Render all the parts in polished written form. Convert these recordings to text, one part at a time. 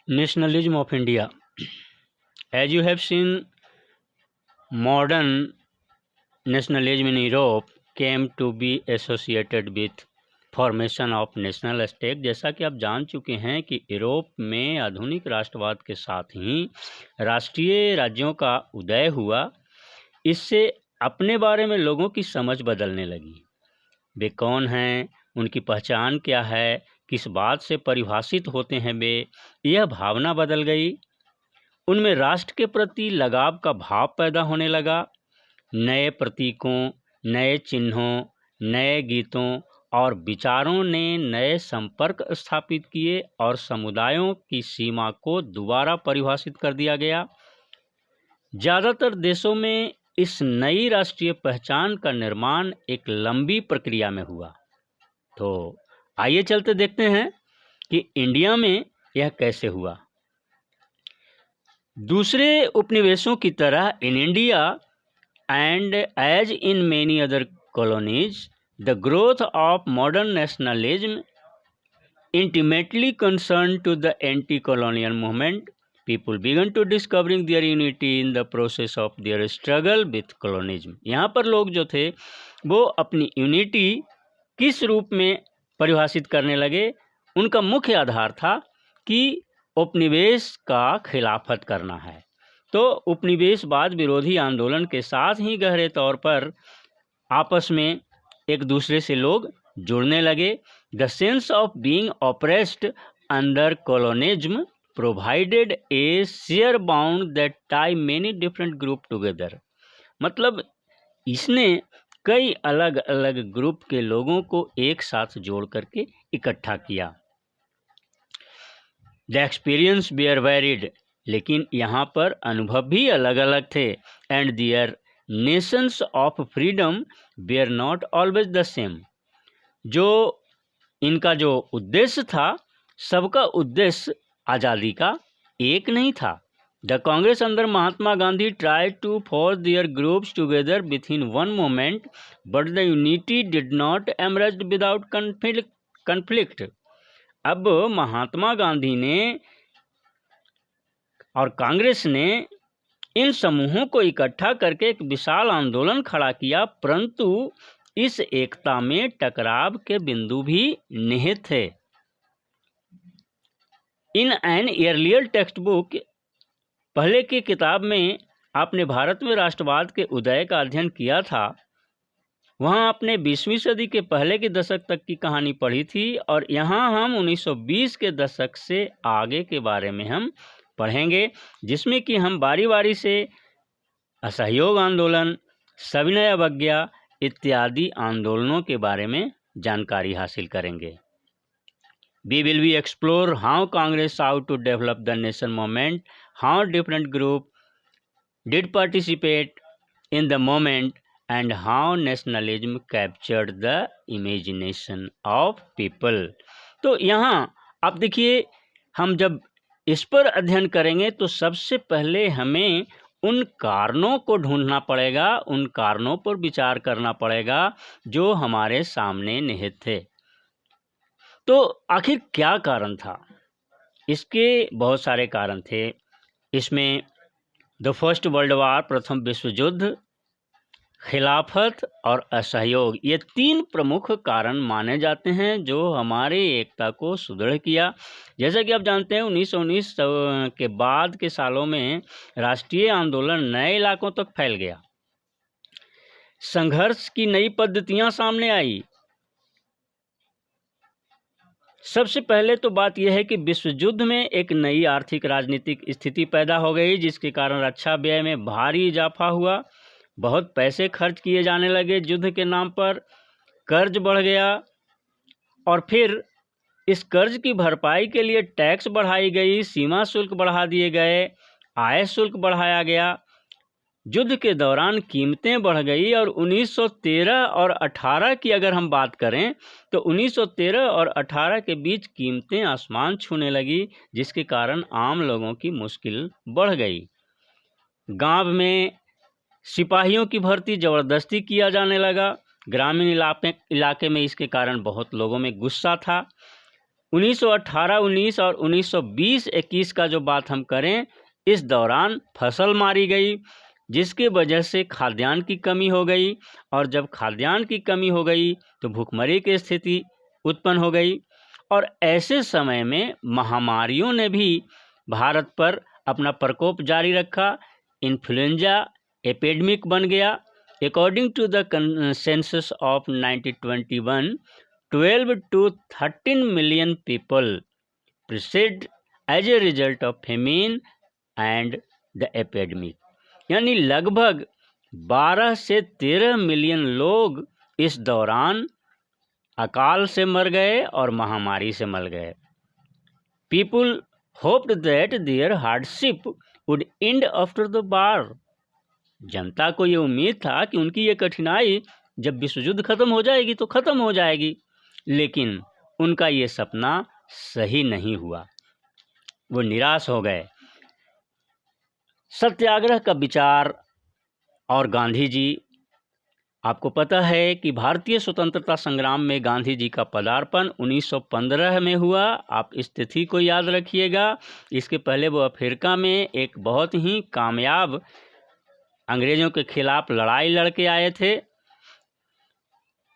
Nationalism of India. As you have seen, modern nationalism in Europe came to be associated with formation of national state. जैसा कि आप जान चुके हैं कि यूरोप में आधुनिक राष्ट्रवाद के साथ ही राष्ट्रीय राज्यों का उदय हुआ। इससे अपने बारे में लोगों की समझ बदलने लगी। वे कौन हैं, उनकी पहचान क्या है, किस बात से परिभाषित होते हैं वे, यह भावना बदल गई। उनमें राष्ट्र के प्रति लगाव का भाव पैदा होने लगा। नए प्रतीकों, नए चिन्हों, नए गीतों और विचारों ने नए संपर्क स्थापित किए और समुदायों की सीमा को दोबारा परिभाषित कर दिया गया। ज़्यादातर देशों में इस नई राष्ट्रीय पहचान का निर्माण एक लंबी प्रक्रिया में हुआ। तो आइए चलते देखते हैं कि इंडिया में यह कैसे हुआ। दूसरे उपनिवेशों की तरह in India and as in many other colonies, the growth of modern nationalism intimately concerned to the anti-colonial movement. People began to discovering their unity in the process of their struggle with colonialism. यहाँ पर लोग जो थे वो अपनी unity किस रूप में परिभाषित करने लगे। उनका मुख्य आधार था कि उपनिवेश का खिलाफत करना है। तो उपनिवेशवाद विरोधी आंदोलन के साथ ही गहरे तौर पर आपस में एक दूसरे से लोग जुड़ने लगे। The sense of being oppressed under colonialism provided A share bound that tie many different group together. मतलब इसने कई अलग अलग ग्रुप के लोगों को एक साथ जोड़ करके इकट्ठा किया। द एक्सपीरियंस वेयर वेरिड, लेकिन यहाँ पर अनुभव भी अलग अलग थे। And their notions of freedom were not always the same. जो इनका जो उद्देश्य था, सबका उद्देश्य आज़ादी का एक नहीं था। The Congress under Mahatma Gandhi try to force their groups together within one moment, but the unity did not emerge without conflict. अब महात्मा गांधी ने और कांग्रेस ने इन समूहों को इकट्ठा करके एक विशाल आंदोलन खड़ा किया, परंतु इस एकता में टकराव के बिंदु भी निहित थे। In an earlier text book, पहले की किताब में आपने भारत में राष्ट्रवाद के उदय का अध्ययन किया था। वहाँ आपने 20वीं सदी के पहले के दशक तक की कहानी पढ़ी थी और यहाँ हम 1920 के दशक से आगे के बारे में हम पढ़ेंगे, जिसमें कि हम बारी बारी से असहयोग आंदोलन, सविनय अवज्ञा इत्यादि आंदोलनों के बारे में जानकारी हासिल करेंगे। We will be explore how Congress sought to develop the nation movement, how different group did participate in the movement, and how nationalism captured the imagination of people. तो यहाँ आप देखिए, हम जब इस पर अध्ययन करेंगे तो सबसे पहले हमें उन कारणों को ढूंढना पड़ेगा, उन कारणों पर विचार करना पड़ेगा जो हमारे सामने निहित थे। तो आखिर क्या कारण था? इसके बहुत सारे कारण थे। इसमें द फर्स्ट वर्ल्ड वार, प्रथम विश्व युद्ध, खिलाफत और असहयोग, ये 3 प्रमुख कारण माने जाते हैं जो हमारे एकता को सुदृढ़ किया। जैसा कि आप जानते हैं 1919 के बाद के सालों में राष्ट्रीय आंदोलन नए इलाकों तक फैल गया। संघर्ष की नई पद्धतियां सामने आई। सबसे पहले तो बात यह है कि विश्व युद्ध में एक नई आर्थिक राजनीतिक स्थिति पैदा हो गई, जिसके कारण रक्षा व्यय में भारी इजाफा हुआ। बहुत पैसे खर्च किए जाने लगे युद्ध के नाम पर, कर्ज बढ़ गया और फिर इस कर्ज की भरपाई के लिए टैक्स बढ़ाई गई, सीमा शुल्क बढ़ा दिए गए, आय शुल्क बढ़ाया गया। युद्ध के दौरान कीमतें बढ़ गई और 1913 और 18 की अगर हम बात करें तो 1913 और 18 के बीच कीमतें आसमान छूने लगी, जिसके कारण आम लोगों की मुश्किल बढ़ गई। गांव में सिपाहियों की भर्ती ज़बरदस्ती किया जाने लगा। ग्रामीण इलाके में इसके कारण बहुत लोगों में गुस्सा था। 1918-19 और 1920-21 का जो बात हम करें, इस दौरान फसल मारी गई, जिसकी वजह से खाद्यान्न की कमी हो गई, और जब खाद्यान्न की कमी हो गई तो भूखमरी की स्थिति उत्पन्न हो गई। और ऐसे समय में महामारियों ने भी भारत पर अपना प्रकोप जारी रखा। इन्फ्लुएंजा एपिडेमिक बन गया। According to the census of 1921, 12 to 13 million people perished as a result of famine and the epidemic। यानी लगभग 12 से 13 मिलियन लोग इस दौरान अकाल से मर गए और महामारी से मर गए। People hoped that their hardship would end after the war। जनता को ये उम्मीद था कि उनकी ये कठिनाई जब विश्व युद्ध खत्म हो जाएगी तो खत्म हो जाएगी, लेकिन उनका ये सपना सही नहीं हुआ, वो निराश हो गए। सत्याग्रह का विचार और गांधी जी, आपको पता है कि भारतीय स्वतंत्रता संग्राम में गांधी जी का पदार्पण 1915 में हुआ। आप इस तिथि को याद रखिएगा। इसके पहले वो अफ्रीका में एक बहुत ही कामयाब अंग्रेजों के खिलाफ लड़ाई लड़के आए थे।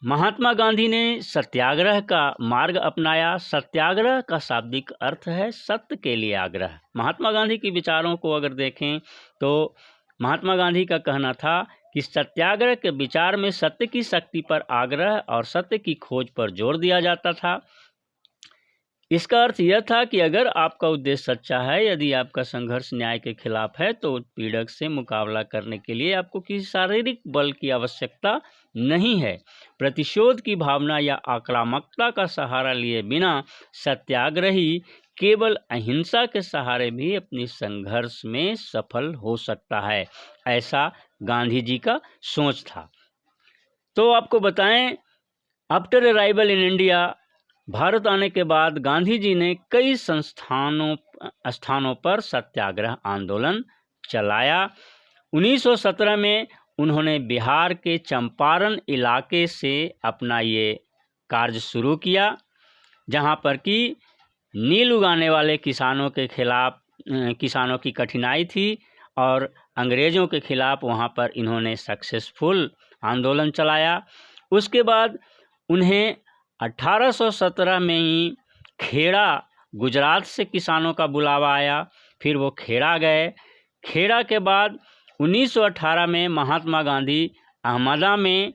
महात्मा गांधी ने सत्याग्रह का मार्ग अपनाया। सत्याग्रह का शाब्दिक अर्थ है सत्य के लिए आग्रह। महात्मा गांधी के विचारों को अगर देखें तो महात्मा गांधी का कहना था कि सत्याग्रह के विचार में सत्य की शक्ति पर आग्रह और सत्य की खोज पर जोर दिया जाता था। इसका अर्थ यह था कि अगर आपका उद्देश्य सच्चा है, यदि आपका संघर्ष न्याय के खिलाफ है, तो पीड़क से मुकाबला करने के लिए आपको किसी शारीरिक बल की आवश्यकता नहीं है। प्रतिशोध की भावना या आक्रामकता का सहारा लिए बिना सत्याग्रही केवल अहिंसा के सहारे भी अपनी संघर्ष में सफल हो सकता है, ऐसा गांधी जी का सोच था। तो आपको बताएं, after arrival in India, Bharat आने के बाद गांधी जी ने कई स्थानों पर सत्याग्रह आंदोलन चलाया। 1917 में उन्होंने बिहार के चंपारण इलाके से अपना ये कार्य शुरू किया, जहां पर कि नील उगाने वाले किसानों के खिलाफ किसानों की कठिनाई थी और अंग्रेज़ों के खिलाफ वहां पर इन्होंने सक्सेसफुल आंदोलन चलाया। उसके बाद उन्हें 1817 में ही खेड़ा, गुजरात से किसानों का बुलावा आया। फिर वो खेड़ा गए। खेड़ा के बाद 1918 में महात्मा गांधी अहमदा में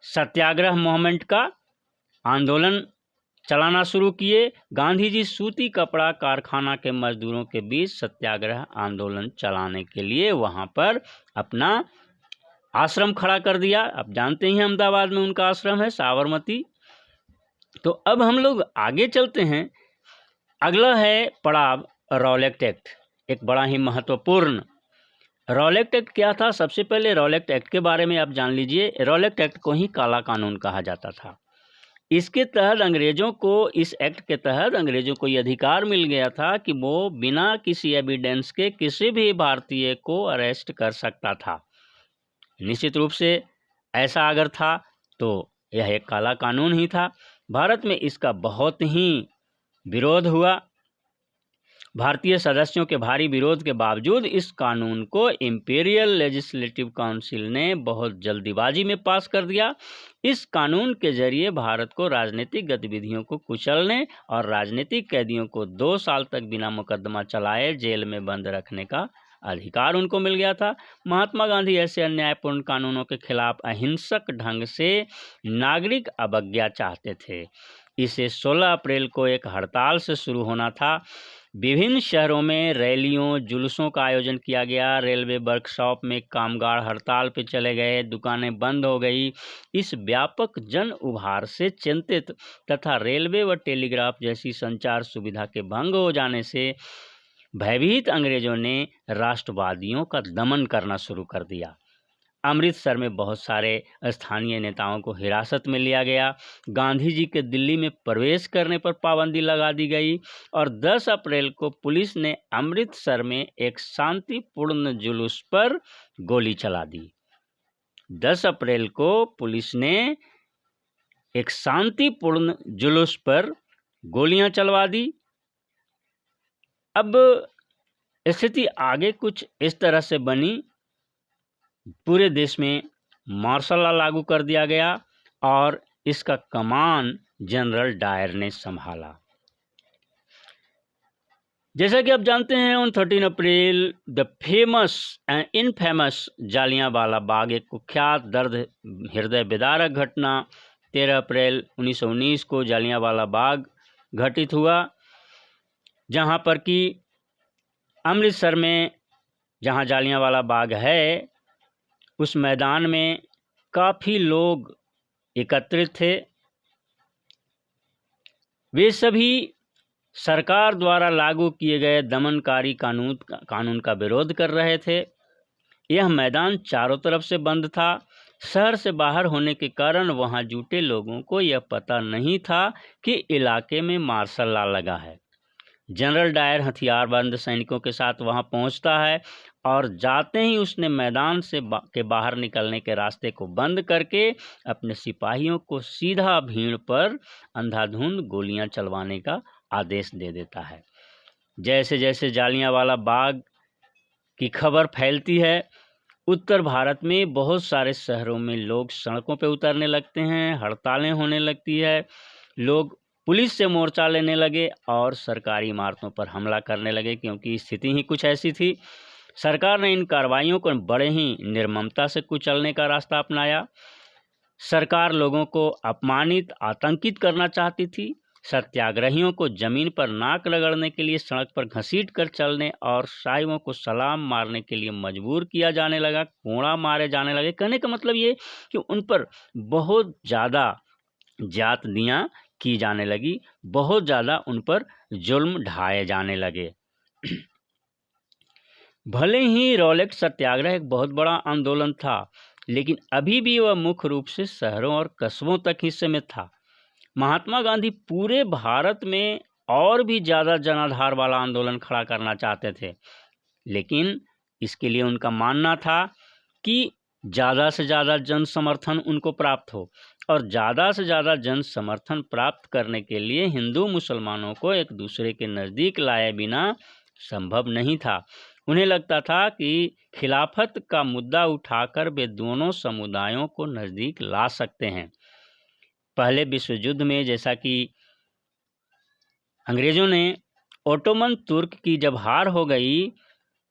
सत्याग्रह मूवमेंट का आंदोलन चलाना शुरू किए। गांधी जी सूती कपड़ा कारखाना के मजदूरों के बीच सत्याग्रह आंदोलन चलाने के लिए वहाँ पर अपना आश्रम खड़ा कर दिया। आप जानते हैं अहमदाबाद में उनका आश्रम है, साबरमती। तो अब हम लोग आगे चलते हैं। अगला है पड़ाव रॉलेट एक्ट, एक बड़ा ही महत्वपूर्ण। रॉलेट एक्ट क्या था? सबसे पहले रॉलेट एक्ट के बारे में आप जान लीजिए। रॉलेट एक्ट को ही काला कानून कहा जाता था। इसके तहत अंग्रेज़ों को, इस एक्ट के तहत अंग्रेज़ों को ये अधिकार मिल गया था कि वो बिना किसी एविडेंस के किसी भी भारतीय को अरेस्ट कर सकता था। निश्चित रूप से ऐसा अगर था तो यह एक काला कानून ही था। भारत में इसका बहुत ही विरोध हुआ। भारतीय सदस्यों के भारी विरोध के बावजूद इस कानून को इंपीरियल लेजिस्लेटिव काउंसिल ने बहुत जल्दीबाजी में पास कर दिया। इस कानून के जरिए भारत को राजनीतिक गतिविधियों को कुचलने और राजनीतिक कैदियों को 2 साल तक बिना मुकदमा चलाए जेल में बंद रखने का अधिकार उनको मिल गया था। महात्मा गांधी ऐसे अन्यायपूर्ण कानूनों के खिलाफ अहिंसक ढंग से नागरिक अवज्ञा चाहते थे। इसे 16 अप्रैल को एक हड़ताल से शुरू होना था। विभिन्न शहरों में रैलियों, जुलूसों का आयोजन किया गया। रेलवे वर्कशॉप में कामगार हड़ताल पर चले गए, दुकानें बंद हो गई। इस व्यापक जन उभार से चिंतित तथा रेलवे व टेलीग्राफ जैसी संचार सुविधा के भंग हो जाने से भयभीत अंग्रेजों ने राष्ट्रवादियों का दमन करना शुरू कर दिया। अमृतसर में बहुत सारे स्थानीय नेताओं को हिरासत में लिया गया। गांधी जी के दिल्ली में प्रवेश करने पर पाबंदी लगा दी गई और 10 अप्रैल को पुलिस ने अमृतसर में एक शांतिपूर्ण जुलूस पर गोली चला दी। 10 अप्रैल को पुलिस ने एक शांतिपूर्ण जुलूस पर गोलियां चलवा दी। अब स्थिति आगे कुछ इस तरह से बनी, पूरे देश में मार्शल लॉ लागू कर दिया गया और इसका कमान जनरल डायर ने संभाला। जैसा कि आप जानते हैं, on 13 April the famous and infamous Jallianwala Bagh, एक कुख्यात दर्द हृदय विदारक घटना 13 अप्रैल 1919 को जालियांवाला बाग घटित हुआ, जहां पर कि अमृतसर में जहां जालियांवाला बाग है, उस मैदान में काफ़ी लोग एकत्रित थे। वे सभी सरकार द्वारा लागू किए गए दमनकारी कानून का विरोध कर रहे थे। यह मैदान चारों तरफ से बंद था। शहर से बाहर होने के कारण वहां जुटे लोगों को यह पता नहीं था कि इलाके में मार्शल लॉ लगा है। जनरल डायर हथियारबंद सैनिकों के साथ वहां पहुंचता है और जाते ही उसने मैदान से के बाहर निकलने के रास्ते को बंद करके अपने सिपाहियों को सीधा भीड़ पर अंधाधुंध गोलियां चलवाने का आदेश दे देता है। जैसे जैसे जालियांवाला बाग की खबर फैलती है, उत्तर भारत में बहुत सारे शहरों में लोग सड़कों पर उतरने लगते हैं, हड़तालें होने लगती है, लोग पुलिस से मोर्चा लेने लगे और सरकारी इमारतों पर हमला करने लगे, क्योंकि स्थिति ही कुछ ऐसी थी। सरकार ने इन कार्रवाइयों को बड़े ही निर्ममता से कुचलने का रास्ता अपनाया। सरकार लोगों को अपमानित, आतंकित करना चाहती थी। सत्याग्रहियों को जमीन पर नाक रगड़ने के लिए सड़क पर घसीट कर चलने और साहिबों को सलाम मारने के लिए मजबूर किया जाने लगा, कोड़ा मारे जाने लगे। कहने का मतलब ये कि उन पर बहुत ज़्यादा ज्यादतियाँ की जाने लगी, बहुत ज़्यादा उन पर जुल्म ढाए जाने लगे। भले ही रॉलेट सत्याग्रह एक बहुत बड़ा आंदोलन था, लेकिन अभी भी वह मुख्य रूप से शहरों और कस्बों तक ही सीमित था। महात्मा गांधी पूरे भारत में और भी ज़्यादा जनाधार वाला आंदोलन खड़ा करना चाहते थे, लेकिन इसके लिए उनका मानना था कि ज़्यादा से ज़्यादा जन समर्थन उनको प्राप्त हो, और ज़्यादा से ज़्यादा जन समर्थन प्राप्त करने के लिए हिंदू मुसलमानों को एक दूसरे के नज़दीक लाए बिना संभव नहीं था। उन्हें लगता था कि खिलाफत का मुद्दा उठाकर वे दोनों समुदायों को नज़दीक ला सकते हैं। पहले विश्व युद्ध में जैसा कि अंग्रेज़ों ने ओटोमन तुर्क की जब हार हो गई,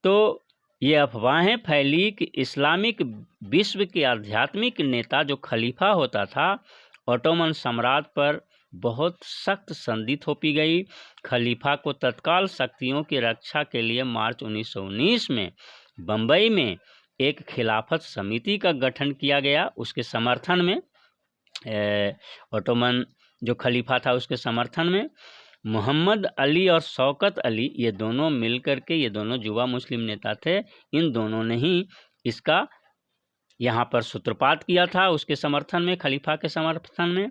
तो ये अफवाहें फैली कि इस्लामिक विश्व के आध्यात्मिक नेता जो खलीफा होता था, ओटोमन सम्राट पर बहुत सख्त संधि थोपी गई। खलीफा को तत्काल शक्तियों की रक्षा के लिए मार्च 1919 में बम्बई में एक खिलाफत समिति का गठन किया गया। उसके समर्थन में ओटोमन जो खलीफा था उसके समर्थन में मोहम्मद अली और शौकत अली, ये दोनों मिलकर के, ये दोनों युवा मुस्लिम नेता थे, इन दोनों ने ही इसका यहाँ पर सूत्रपात किया था उसके समर्थन में, खलीफा के समर्थन में।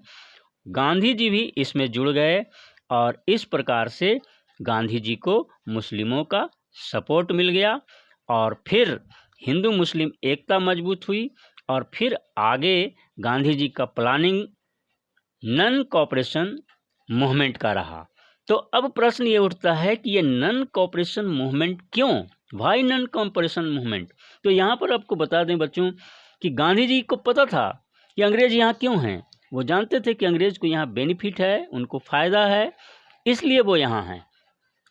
गांधी जी भी इसमें जुड़ गए और इस प्रकार से गांधी जी को मुस्लिमों का सपोर्ट मिल गया और फिर हिंदू मुस्लिम एकता मजबूत हुई और फिर आगे गांधी जी का प्लानिंग नन कोऑपरेशन मूवमेंट का रहा। तो अब प्रश्न ये उठता है कि ये नन कोऑपरेशन मूवमेंट क्यों, वाई नन कोऑपरेशन मूवमेंट? तो यहाँ पर आपको बता दें बच्चों कि गांधी जी को पता था कि अंग्रेज यहाँ क्यों हैं। वो जानते थे कि अंग्रेज को यहाँ बेनिफिट है, उनको फ़ायदा है, इसलिए वो यहाँ हैं।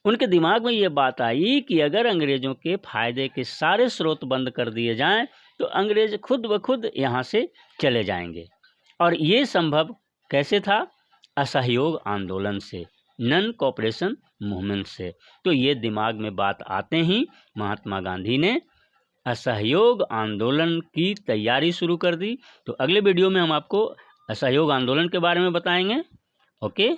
उनके दिमाग में ये बात आई कि अगर अंग्रेज़ों के फ़ायदे के सारे स्रोत बंद कर दिए जाएं तो अंग्रेज खुद ब खुद यहाँ से चले जाएंगे। और ये संभव कैसे था? असहयोग आंदोलन से, नन कोऑपरेशन मूवमेंट से। तो ये दिमाग में बात आते ही महात्मा गांधी ने असहयोग आंदोलन की तैयारी शुरू कर दी। तो अगले वीडियो में हम आपको असहयोग आंदोलन के बारे में बताएंगे। ओके।